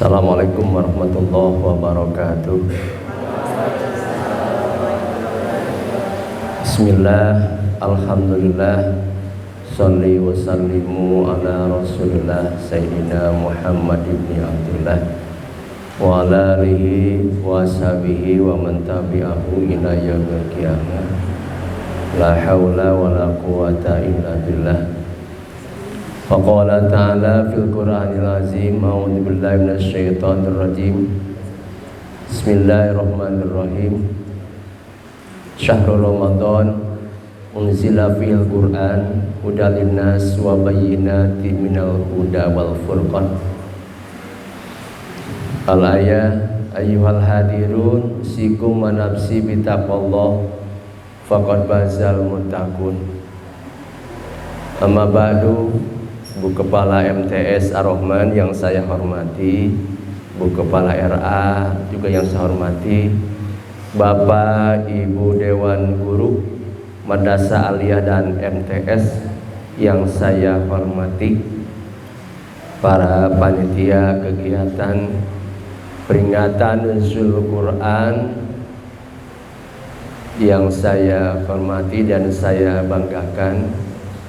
Assalamualaikum warahmatullahi wabarakatuh. Bismillah, alhamdulillah, sholli wa sallimu ala rasulillah Sayyidina Muhammad ibn Abdullah wa ala alihi wa sahbihi wa man tabi'ahu ila yaumil qiyamah. La haula wa la quwata illa billah. Faqala ta'ala fil Qur'anil azim, a'udzu billahi minasyaitonir rajim. Bismillahirrahmanirrahim. Syahrul Ramadan unzila fil Qur'an hudal linnas wa bayyinatin minal huda wal furqan. Al-ayah ayyuhal hadirun usikum wa nafsi bitaqwallah faqad bazal muttaqun. Amma ba'du. Bu Kepala MTS Ar-Rahman yang saya hormati, Bu Kepala RA juga yang saya hormati, Bapak Ibu Dewan Guru Madrasah Aliyah dan MTS yang saya hormati, para panitia kegiatan peringatan Nuzul Quran yang saya hormati dan saya banggakan.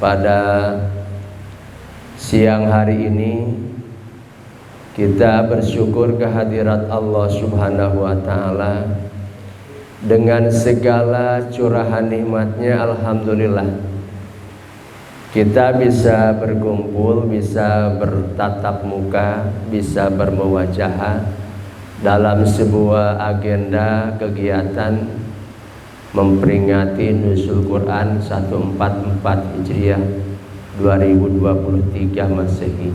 Pada siang hari ini kita bersyukur kehadirat Allah Subhanahu wa ta'ala dengan segala curahan nikmatnya. Alhamdulillah kita bisa berkumpul, bisa bertatap muka, bisa bermuwajahah dalam sebuah agenda kegiatan memperingati Nuzul Quran 1444 Hijriah 2023 Masehi.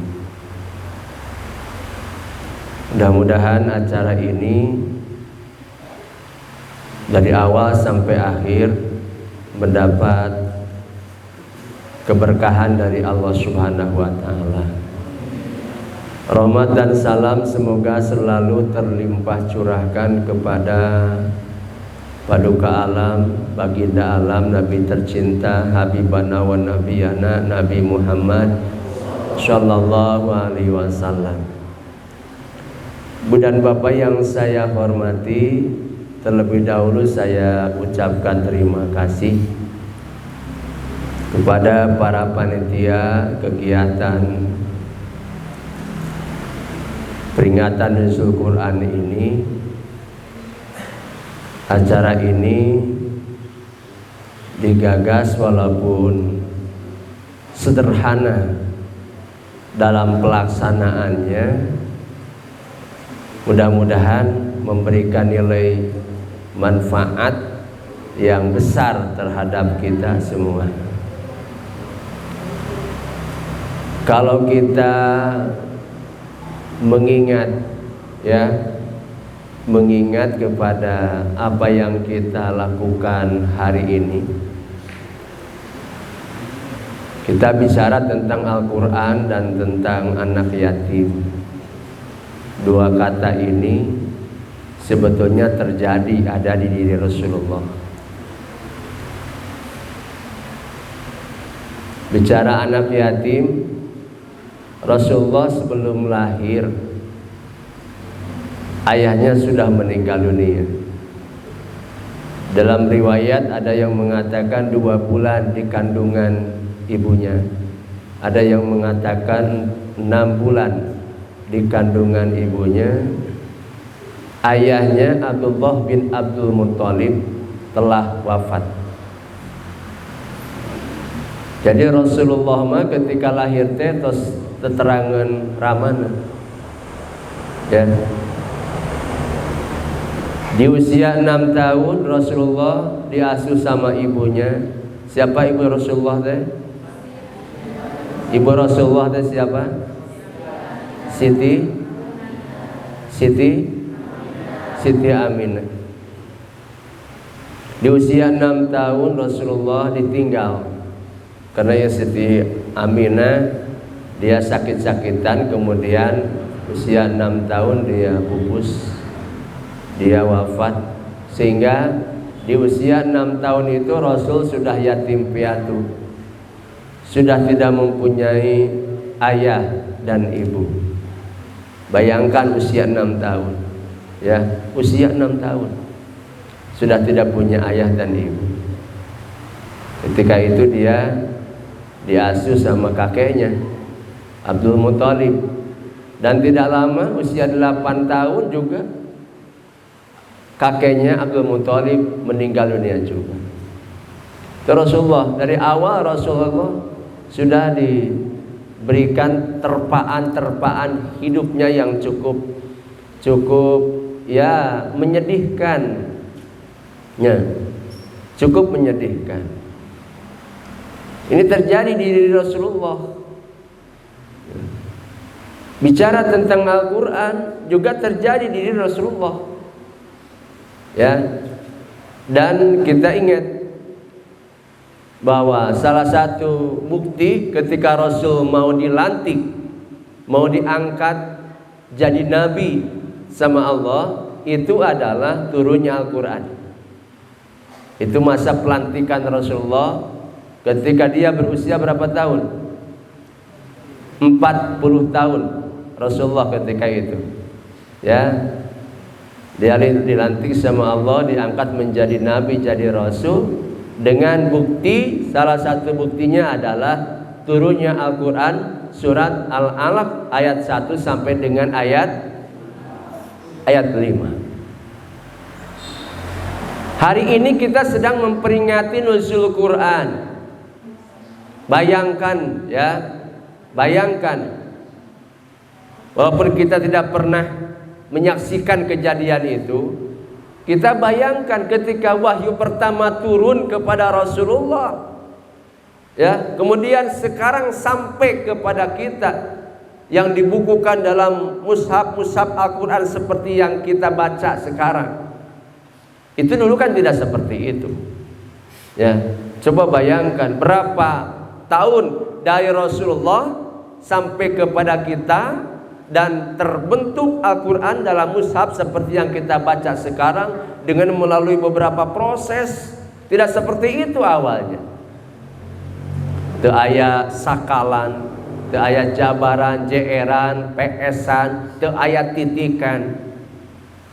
Mudah-mudahan acara ini dari awal sampai akhir mendapat keberkahan dari Allah Subhanahu wa ta'ala. Rahmat dan salam semoga selalu terlimpah curahkan kepada Paduka alam, baginda alam, Nabi tercinta, Habibana wa Nabiyana, Nabi Muhammad Sallallahu alaihi wasallam. Bu dan Bapak yang saya hormati, terlebih dahulu saya ucapkan terima kasih kepada para panitia kegiatan peringatan Nuzul Quran ini. Acara ini digagas walaupun sederhana dalam pelaksanaannya, mudah-mudahan memberikan nilai manfaat yang besar terhadap kita semua. Kalau kita mengingat kepada apa yang kita lakukan hari ini, kita bicara tentang Al-Quran dan tentang anak yatim. Dua kata ini sebetulnya terjadi, ada di diri Rasulullah. Bicara anak yatim, Rasulullah sebelum lahir ayahnya sudah meninggal dunia. Dalam riwayat ada yang mengatakan 2 bulan di kandungan ibunya, ada yang mengatakan 6 bulan di kandungan ibunya. Ayahnya Abdullah bin Abdul Muttalib telah wafat. Jadi Rasulullah mah ketika lahir teh tos teterangan ramana, ya. Di usia 6 tahun Rasulullah diasuh sama ibunya. Siapa ibu Rasulullah teh? Ibu Rasulullah teh siapa? Siti Aminah. Di usia 6 tahun Rasulullah ditinggal karena ya Siti Aminah dia sakit-sakitan, kemudian usia 6 tahun dia pupus, dia wafat. Sehingga di usia 6 tahun itu Rasul sudah yatim piatu, sudah tidak mempunyai ayah dan ibu. Bayangkan usia 6 tahun, ya, usia 6 tahun sudah tidak punya ayah dan ibu. Ketika itu dia diasuh sama kakeknya Abdul Muthalib, dan tidak lama usia 8 tahun juga kakeknya Abdul Muthalib meninggal dunia juga. Rasulullah dari awal Rasulullah sudah diberikan terpaan-terpaan hidupnya yang cukup ya menyedihkan, ya, cukup menyedihkan. Ini terjadi di diri Rasulullah. Bicara tentang Al-Quran juga terjadi di diri Rasulullah, ya. Dan kita ingat bahwa salah satu bukti ketika Rasul mau dilantik, mau diangkat jadi nabi sama Allah, itu adalah turunnya Al-Quran. Itu masa pelantikan Rasulullah ketika dia berusia berapa tahun? 40 tahun Rasulullah ketika itu, ya. Dia dilantik sama Allah, diangkat menjadi nabi, jadi rasul, dengan bukti, salah satu buktinya adalah turunnya Al-Quran surat Al-Alaq ayat 1 sampai dengan ayat 5. Hari ini kita sedang memperingati nuzul Quran. Bayangkan, ya, bayangkan, walaupun kita tidak pernah menyaksikan kejadian itu, kita bayangkan ketika wahyu pertama turun kepada Rasulullah, ya, kemudian sekarang sampai kepada kita yang dibukukan dalam mushaf Al-Quran seperti yang kita baca sekarang. Itu dulu kan tidak seperti itu, ya. Coba bayangkan berapa tahun dari Rasulullah sampai kepada kita dan terbentuk Al-Quran dalam mushaf seperti yang kita baca sekarang, dengan melalui beberapa proses. Tidak seperti itu awalnya. Teu aya sakalan, teu aya jabaran, jeeran, PS-an, teu aya titikan.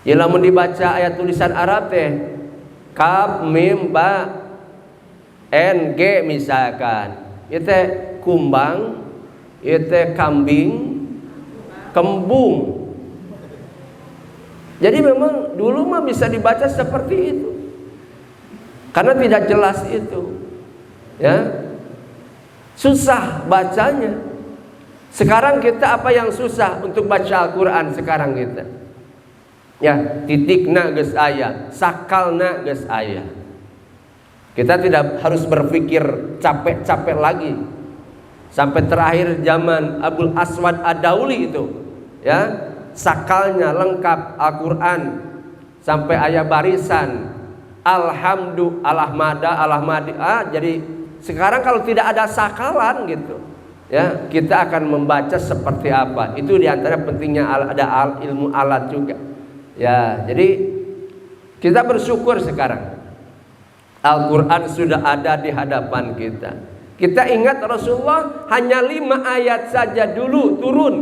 Ya lamun dibaca ayat tulisan Arab teh kaf mim ba ng misalkan, ieu teh kumbang, ieu teh kambing, kembung. Jadi memang dulu mah bisa dibaca seperti itu, karena tidak jelas itu, ya, susah bacanya. Sekarang kita apa yang susah untuk baca Al-Quran sekarang kita, ya, titikna geus aya, sakalna geus aya. Kita tidak harus berpikir capek-capek lagi. Sampai terakhir zaman Abul Aswad Ad-Dauli itu, ya, sakalnya lengkap Al-Quran sampai ayat barisan jadi sekarang kalau tidak ada sakalan gitu, ya, kita akan membaca seperti apa. Itu diantara pentingnya ada ilmu alat juga, ya. Jadi kita bersyukur sekarang Al-Quran sudah ada di hadapan kita. Kita ingat Rasulullah hanya 5 ayat saja dulu turun,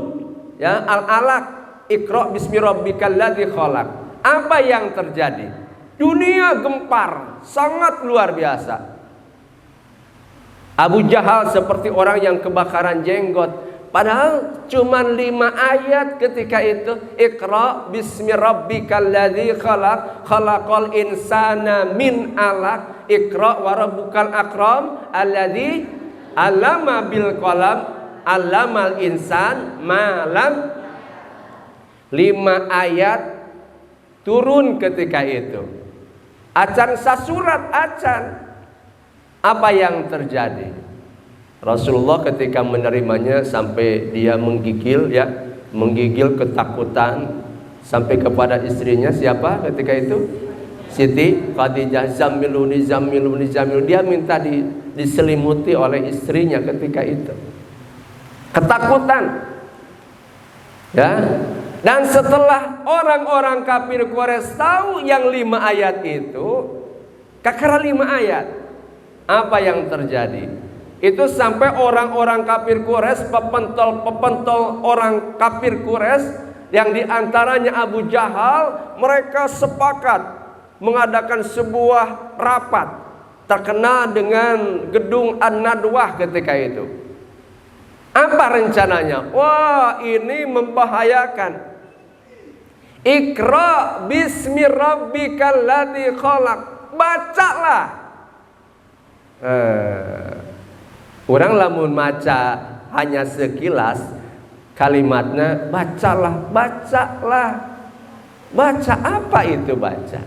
ya, Al-Alaq, Iqra bismi rabbikal ladzi khalaq. Apa yang terjadi? Dunia gempar, sangat luar biasa. Abu Jahal seperti orang yang kebakaran jenggot. Padahal cuma 5 ayat ketika itu. Iqra bismi rabbikal ladzi khalaq, khalaqal insana min 'alaq, Iqra wa rabbukal akram alladzi 'allama bil qalam, 'allamal insan ma lam. 5 ayat turun ketika itu. Acan sasurat acan. Apa yang terjadi? Rasulullah ketika menerimanya sampai dia menggigil, ya, menggigil ketakutan sampai kepada istrinya. Siapa ketika itu? Siti Khadijah. Zamiluni, zamiluni, zamiluni. Dia minta diselimuti oleh istrinya ketika itu. Ketakutan, ya. Dan setelah orang-orang kafir Quraisy tahu yang 5 ayat itu, kakara 5 ayat, apa yang terjadi? Itu sampai orang-orang kafir Quraisy, pepentol orang kafir Quraisy Yang diantaranya Abu Jahal, mereka sepakat mengadakan sebuah rapat terkenal dengan gedung An-Nadwah ketika itu. Apa rencananya? Wah, ini membahayakan. Iqra bismi rabbikal ladzi khalaq. Bacalah. Orang lamun maca hanya sekilas kalimatnya, bacalah, bacalah. Baca apa itu baca?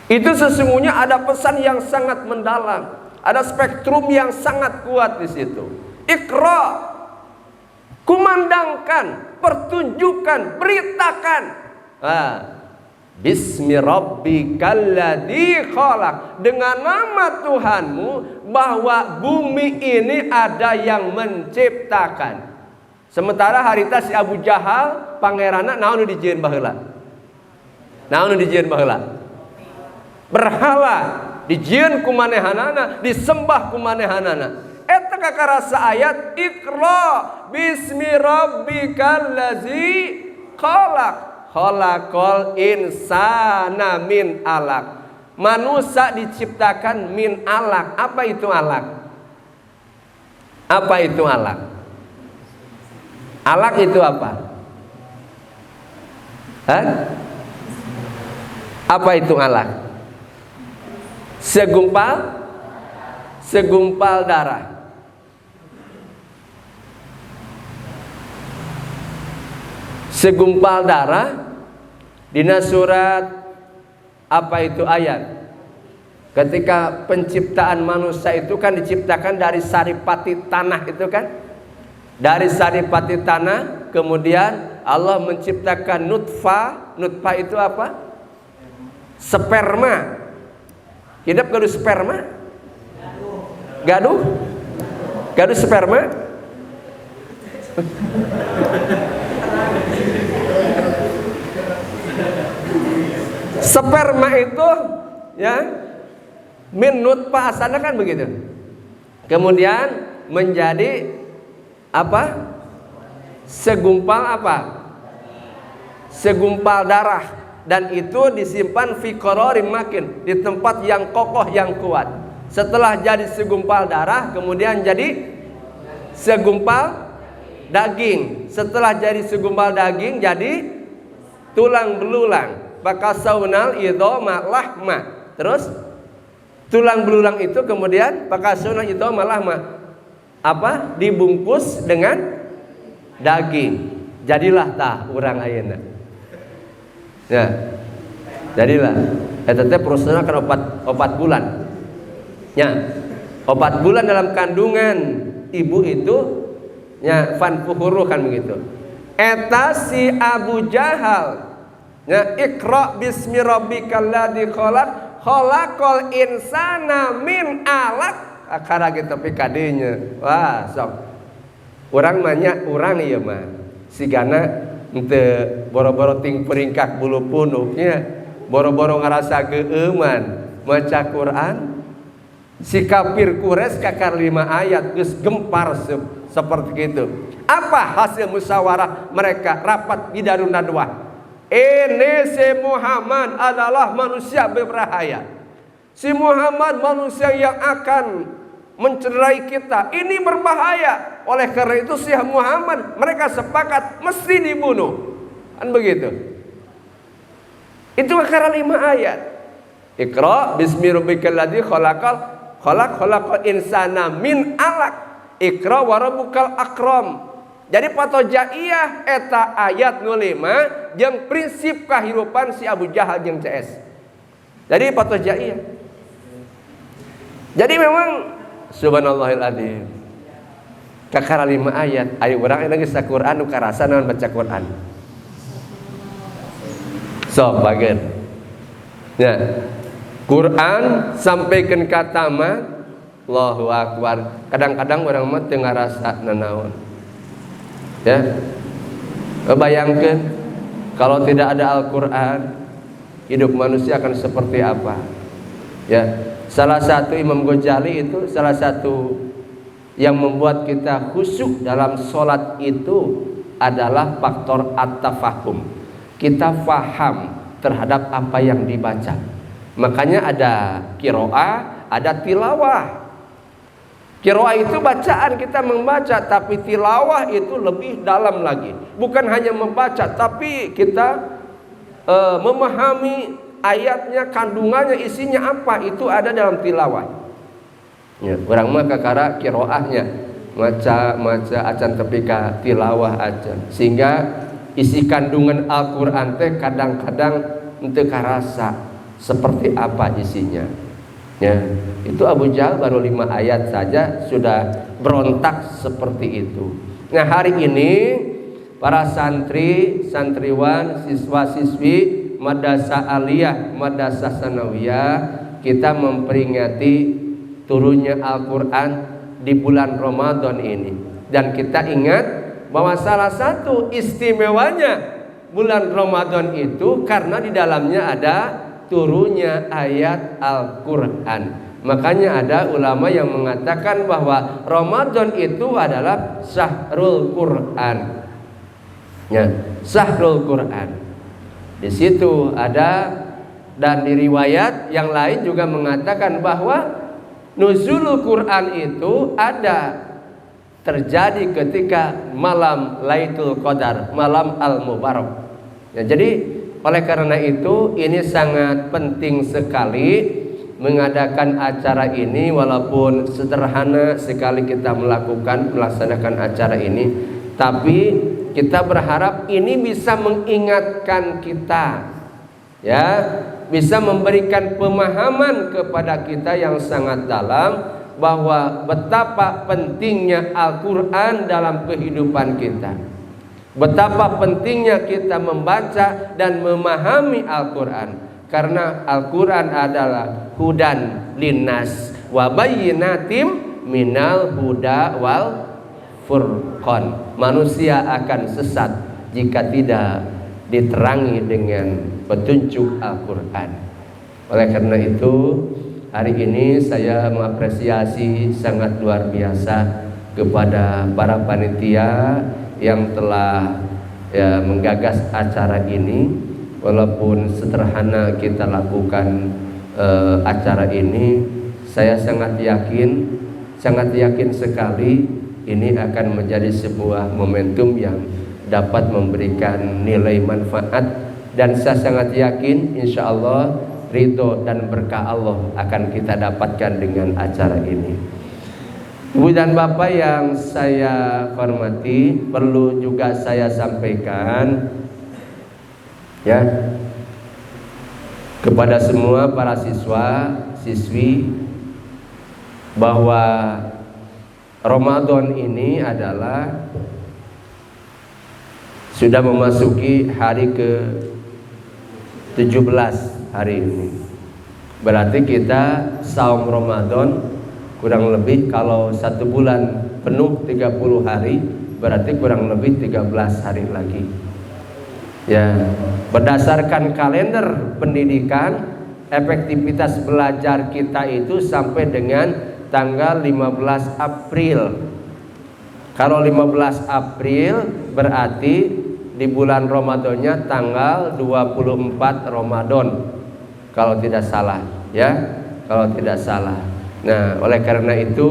Itu sesungguhnya ada pesan yang sangat mendalam, ada spektrum yang sangat kuat di situ. Iqra, kumandangkan, pertunjukkan, beritakan. Bismi rabbikal ladzi khalaq, dengan nama Tuhanmu bahwa bumi ini ada yang menciptakan. Sementara harita si Abu Jahal pangerana naon dijieun baheula? Naon dijieun baheula? Berhala dijieun ku manehanana, disembah ku manehanana. Eta kakarasa ayat Iqra bismi rabbikal ladzi khalaq. Khalaqal insana min alaq. Manusia diciptakan min alaq. Apa itu alaq? Apa itu alaq? Alaq itu apa? Hah? Apa itu alaq? Segumpal darah. Segumpal darah. Dina surat apa itu ayat? Ketika penciptaan manusia itu kan diciptakan dari saripati tanah itu kan? Dari saripati tanah, kemudian Allah menciptakan nutfah. Nutfah itu apa? Sperma. Hidup gaduh sperma? Gaduh? Gaduh sperma? Sperma itu ya min nutfah asalnya kan begitu. Kemudian menjadi apa? Segumpal apa? Segumpal darah. Dan itu disimpan fi qararin makin, di tempat yang kokoh yang kuat. Setelah jadi segumpal darah, kemudian jadi segumpal daging. Setelah jadi segumpal daging, jadi tulang belulang. Pakasaunal idhoma lahma. Terus tulang belulang itu kemudian pakasaunal idhoma lahma apa? Dibungkus dengan daging. Jadilah tah urang ayeuna. Ya, jadilah. Eta teh prosesna kan 4 bulan. Ya, 4 bulan dalam kandungan ibu itu ya fanfuhuru kan begitu. Eta si Abu Jahal ya Iqra bismi rabbikal ladzi khalaq khalaqal insana min alaq akara gitu pikadinya. Wah, sok. Urang mah nya urang ieu mah sigana henteu boro-boro ting peringkak bulu punuknya, boro-boro ngarasa geueuman maca Quran. Si kafir Quraisy kakar 5 ayat geus gempar seperti itu. Apa hasil musyawarah mereka rapat di Darun Nadwah? Ini si Muhammad adalah manusia berbahaya. Si Muhammad manusia yang akan mencederai kita. Ini berbahaya. Oleh karena itu si Muhammad mereka sepakat mesti dibunuh. Kan begitu. Itu karena 5 ayat. Iqra bismi rabbikal ladzi khalaqal insana min alaq. Iqra wa rabbukal akram. Jadi patojaiyah eta ayat 05 jeung prinsip kahirupan si Abu Jahal jeung CS. Jadi patojaiyah. Jadi memang subhanallahil adzim. Kakara 5 ayat, ayo urang geus Quran nu karasa naon baca Quran. Sok bageun. Ya. Quran sampaikan kata mah Allahu akbar. Kadang-kadang urang mah teu ngarasa nanaon. Ya. Bayangkeun kalau tidak ada Al-Qur'an, hidup manusia akan seperti apa? Ya. Salah satu Imam Ghazali itu salah satu yang membuat kita khusyuk dalam sholat itu adalah faktor at-tafahum. Kita faham terhadap apa yang dibaca. Makanya ada qiraah, ada tilawah. Qiraah itu bacaan kita membaca, tapi tilawah itu lebih dalam lagi. Bukan hanya membaca, tapi kita memahami ayatnya, kandungannya, isinya apa, itu ada dalam tilawah. Ya, orang mah kakara qiraahnya maca acan tepika tilawah acan, sehingga isi kandungan Al-Qur'an teh kadang-kadang henteu karasa seperti apa isinya. Ya, itu Abu Jahal baru 5 ayat saja sudah berontak seperti itu. Nah, hari ini para santri, santriwan, siswa-siswi Madrasah Aliyah, Madrasah Sanawiyah, kita memperingati turunnya Al-Quran di bulan Ramadan ini. Dan kita ingat bahwa salah satu istimewanya bulan Ramadan itu karena di dalamnya ada turunnya ayat Al-Quran. Makanya ada ulama yang mengatakan bahwa Ramadan itu adalah Syahrul Quran. Ya, Syahrul Quran. Di situ ada, dan di riwayat yang lain juga mengatakan bahwa nuzulul Quran itu ada terjadi ketika malam Lailatul Qadar, malam Al-Mubarak. Ya, jadi oleh karena itu ini sangat penting sekali mengadakan acara ini, walaupun sederhana sekali kita melaksanakan acara ini, tapi kita berharap ini bisa mengingatkan kita, ya, bisa memberikan pemahaman kepada kita yang sangat dalam bahwa betapa pentingnya Al-Quran dalam kehidupan kita. Betapa pentingnya kita membaca dan memahami Al-Quran, karena Al-Quran adalah hudan linnas wa bayyinatim minal huda wal furqan. Manusia akan sesat jika tidak diterangi dengan petunjuk Al-Quran. Oleh karena itu, hari ini saya mengapresiasi sangat luar biasa kepada para panitia yang telah menggagas acara ini. Walaupun sederhana kita lakukan acara ini, saya sangat yakin sekali ini akan menjadi sebuah momentum yang dapat memberikan nilai manfaat, dan saya sangat yakin insya Allah ridho dan berkah Allah akan kita dapatkan dengan acara ini. Ibu dan Bapak yang saya hormati, perlu juga saya sampaikan ya kepada semua para siswa siswi bahwa Ramadan ini adalah sudah memasuki hari ke-17 hari ini. Berarti kita saum Ramadan kurang lebih, kalau 1 bulan penuh 30 hari, berarti kurang lebih 13 hari lagi. Ya, berdasarkan kalender pendidikan, efektivitas belajar kita itu sampai dengan tanggal 15 April. Kalau 15 April berarti di bulan Ramadannya tanggal 24 Ramadan, kalau tidak salah, ya, kalau tidak salah. Nah, oleh karena itu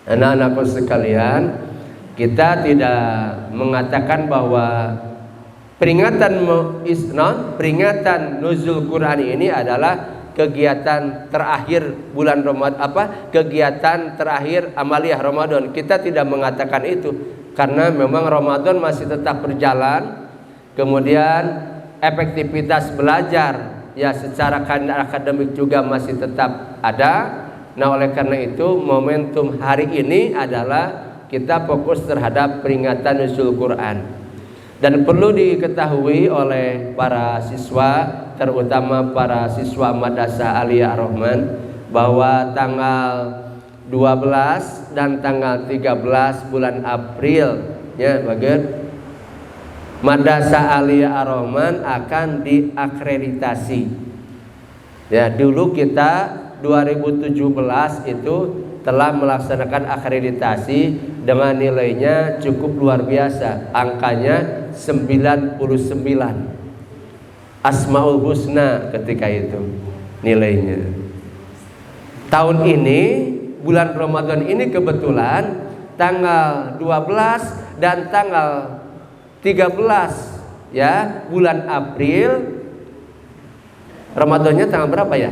anak-anakku sekalian, kita tidak mengatakan bahwa peringatan nuzul Quran ini adalah kegiatan terakhir bulan Ramadan, kegiatan terakhir amaliyah Ramadan. Kita tidak mengatakan itu, karena memang Ramadan masih tetap berjalan. Kemudian efektivitas belajar ya secara akademik juga masih tetap ada. Nah, oleh karena itu momentum hari ini adalah kita fokus terhadap peringatan nuzul Quran. Dan perlu diketahui oleh para siswa, terutama para siswa Madrasah Aliyah Ar-Rahman, bahwa tanggal 12 dan tanggal 13 bulan April ya Madrasah Aliyah Ar-Rahman akan diakreditasi. Ya, dulu kita 2017 itu telah melaksanakan akreditasi dengan nilainya cukup luar biasa, angkanya 99. Asmaul Husna ketika itu nilainya. Tahun ini, bulan Ramadan ini kebetulan tanggal 12 dan tanggal 13 ya, bulan April. Ramadannya tanggal berapa ya?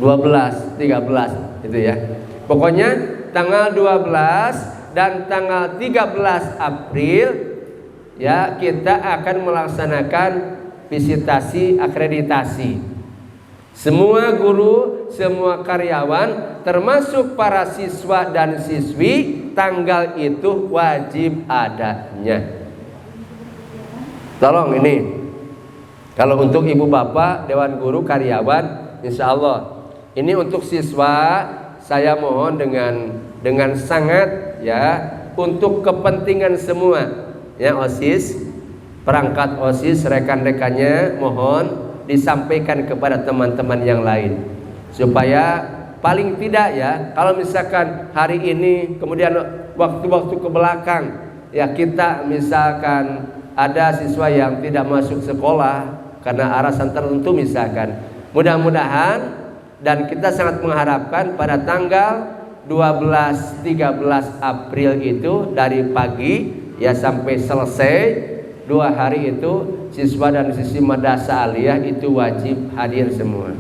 12, 13 itu ya. Pokoknya tanggal 12 dan tanggal 13 April ya, kita akan melaksanakan visitasi akreditasi. Semua guru, semua karyawan, termasuk para siswa dan siswi, tanggal itu wajib adanya. Tolong ini, kalau untuk ibu bapak, dewan guru, karyawan, insya Allah. Ini untuk siswa, saya mohon dengan sangat ya, untuk kepentingan semua ya, OSIS, perangkat OSIS, rekan-rekannya, mohon disampaikan kepada teman-teman yang lain, supaya paling tidak ya, kalau misalkan hari ini kemudian waktu-waktu ke belakang ya, kita misalkan ada siswa yang tidak masuk sekolah karena alasan tertentu misalkan, mudah-mudahan dan kita sangat mengharapkan pada tanggal 12-13 April itu dari pagi ya sampai selesai 2 hari itu, siswa dan siswi madrasah aliyah itu wajib hadir semua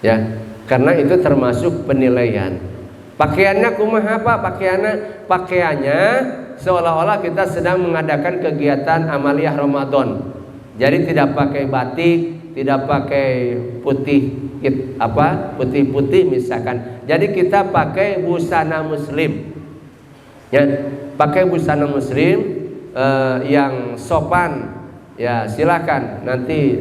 ya, karena itu termasuk penilaian. Pakaiannya kumaha apa? Pakaiannya seolah-olah kita sedang mengadakan kegiatan amaliyah Ramadan. Jadi tidak pakai batik, tidak pakai putih-putih misalkan. Jadi kita pakai busana muslim ya, pakai busana muslim yang sopan ya, silakan nanti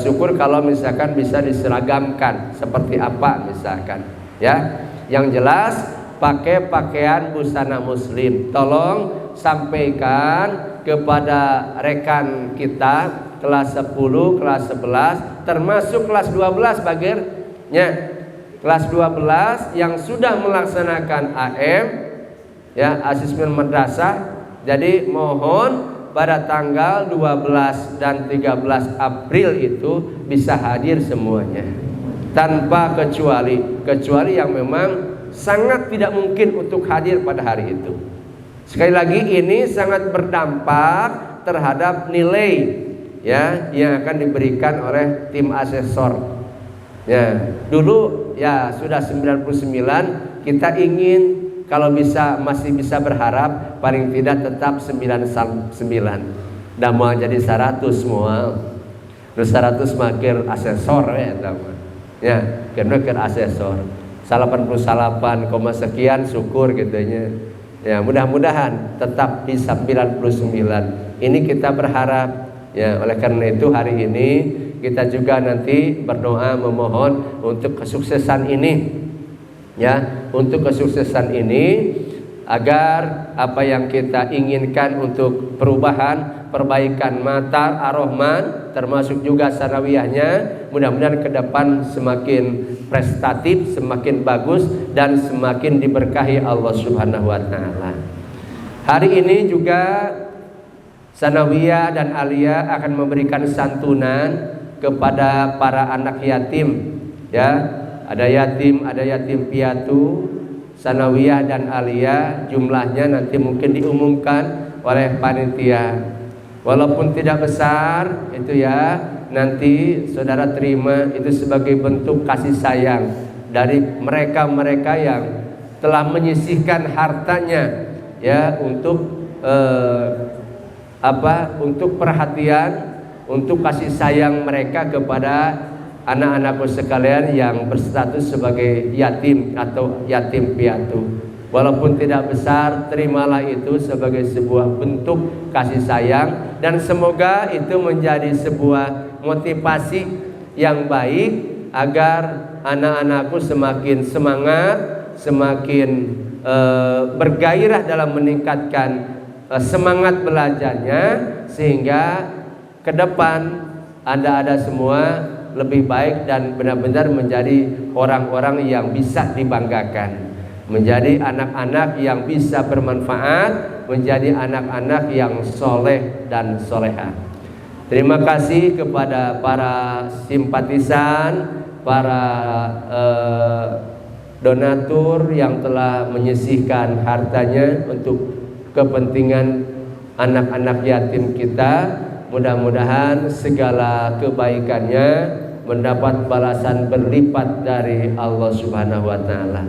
syukur kalau misalkan bisa diseragamkan seperti apa misalkan ya. Yang jelas pakai pakaian busana muslim. Tolong sampaikan kepada rekan kita kelas 10, kelas 11, termasuk kelas 12 bagirnya. Kelas 12 yang sudah melaksanakan AM ya, asesmen madrasah. Jadi mohon pada tanggal 12 dan 13 April itu bisa hadir semuanya tanpa kecuali yang memang sangat tidak mungkin untuk hadir pada hari itu. Sekali lagi ini sangat berdampak terhadap nilai ya yang akan diberikan oleh tim asesor. Ya, dulu ya sudah 99, kita ingin kalau bisa masih bisa berharap paling tidak tetap 99. Dan mau jadi 100 semua. Terus 100 makin asesor ya teman. Ya, karena kan asesor. 88, sekian syukur gitunya. Ya, mudah-mudahan tetap di 99. Ini kita berharap ya, oleh karena itu hari ini kita juga nanti berdoa memohon untuk kesuksesan ini. Ya, untuk kesuksesan ini agar apa yang kita inginkan untuk perubahan, perbaikan Matar Ar-Rahman termasuk juga sanawiyahnya, mudah-mudahan ke depan semakin prestatif, semakin bagus dan semakin diberkahi Allah Subhanahu wa taala. Hari ini juga sanawiyah dan aliyah akan memberikan santunan kepada para anak yatim ya. Ada yatim piatu, sanawiyah dan aliyah, jumlahnya nanti mungkin diumumkan oleh panitia. Walaupun tidak besar itu ya, nanti saudara terima itu sebagai bentuk kasih sayang dari mereka-mereka yang telah menyisihkan hartanya ya untuk untuk perhatian, untuk kasih sayang mereka kepada anak-anakku sekalian yang berstatus sebagai yatim atau yatim piatu. Walaupun tidak besar, terimalah itu sebagai sebuah bentuk kasih sayang, dan semoga itu menjadi sebuah motivasi yang baik agar anak-anakku semakin semangat, semakin bergairah dalam meningkatkan semangat belajarnya, sehingga ke depan Anda semua lebih baik dan benar-benar menjadi orang-orang yang bisa dibanggakan. menjadi anak-anak yang bisa bermanfaat, menjadi anak-anak yang soleh dan soleha. Terima kasih kepada para simpatisan, para donatur yang telah menyisihkan hartanya untuk kepentingan anak-anak yatim kita. Mudah-mudahan segala kebaikannya mendapat balasan berlipat dari Allah Subhanahu wa taala.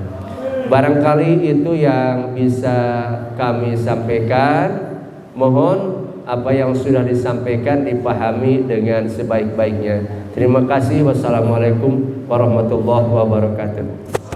Barangkali itu yang bisa kami sampaikan. Mohon apa yang sudah disampaikan dipahami dengan sebaik-baiknya. Terima kasih. Wassalamualaikum warahmatullahi wabarakatuh.